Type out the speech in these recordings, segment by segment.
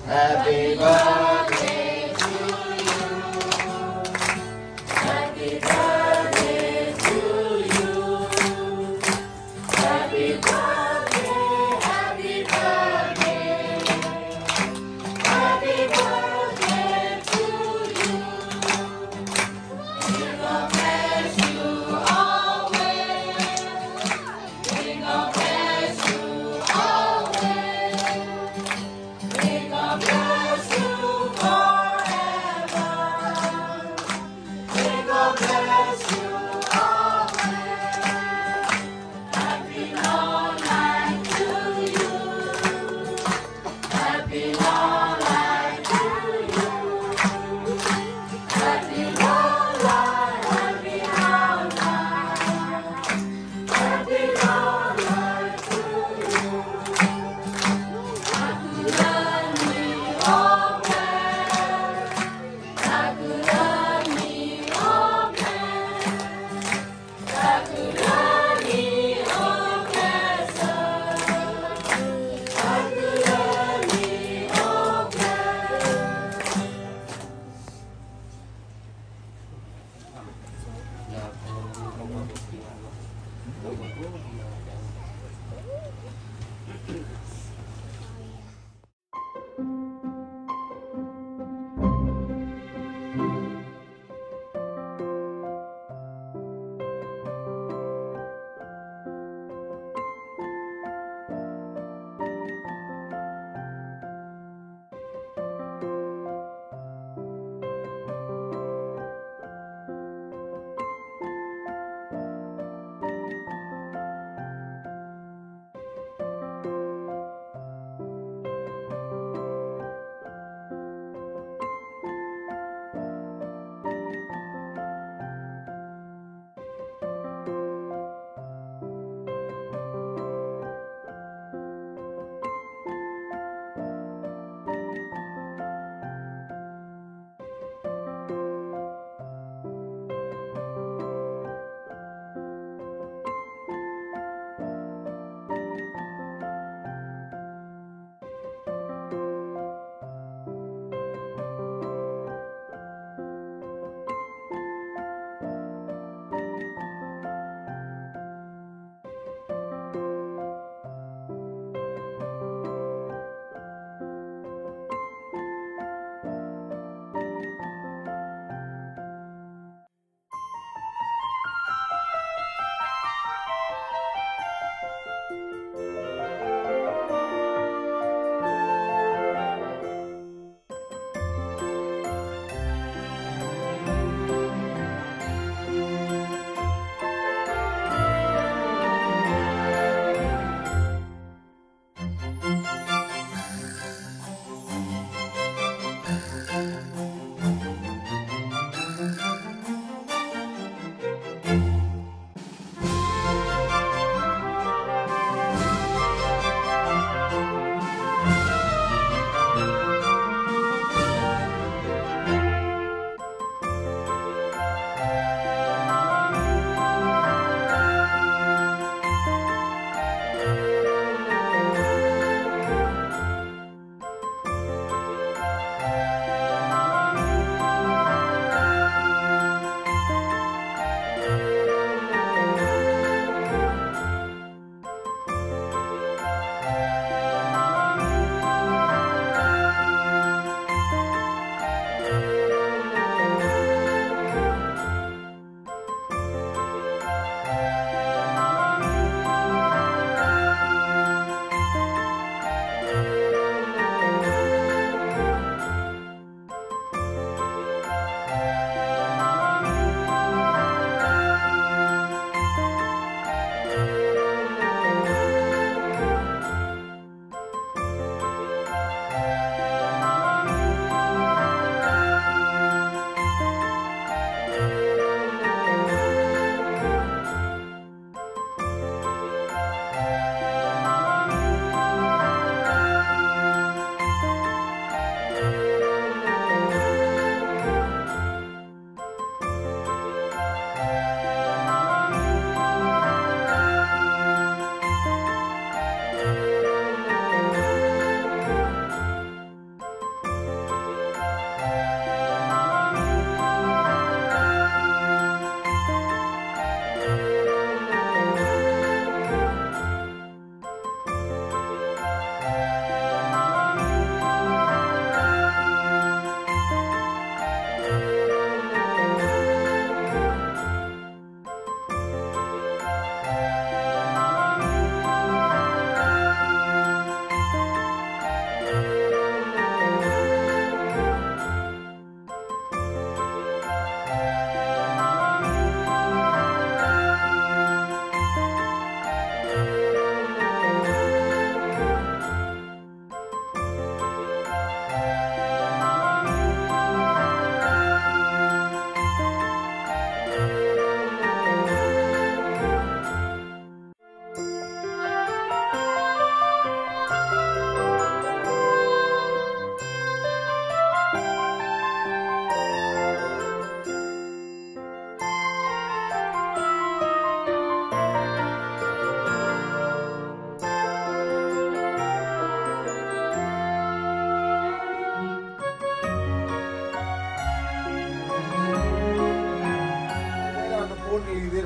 Happy birthday to you. Happy birthday to you. Happy birthday, happy birthday. Happy birthday to you. May God bless you always. May God bless you always. May God bless you forever. May God bless you always. Happy long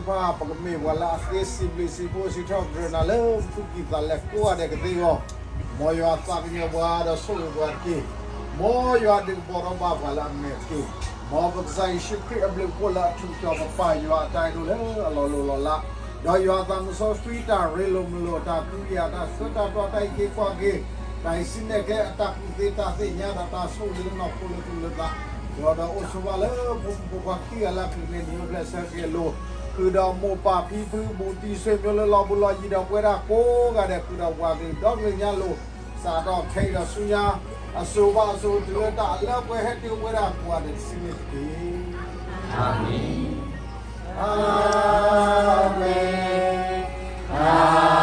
pa pagmi wala accessibility po si top na le kita le ko ada ketigo mo yo ataknya wada sulu buat ki mo yo ada boro ba wala me ki mo ba sai shikri able ko la tu to pa yo atai do le lo la do yo atam so street ta relo mlo ta kuya ta sota to tai ki kwa ki tai sin ne ke atak ti ta se nya ta so le no ko le tu le la yo da o so wala bu kwa ki ala ki ne ni ble sa ke loคือดาวโมปาพีพื้นบูตีเซมยลลอบุลอยีดาวเวราโกกะเดคือดาววากีดอกเลยญาโลสาดอกไทดาสุญาอสุบาสุตุเลตาลาเวเฮติเวรากัวเดซิมิตีอาเมนอาเมนอา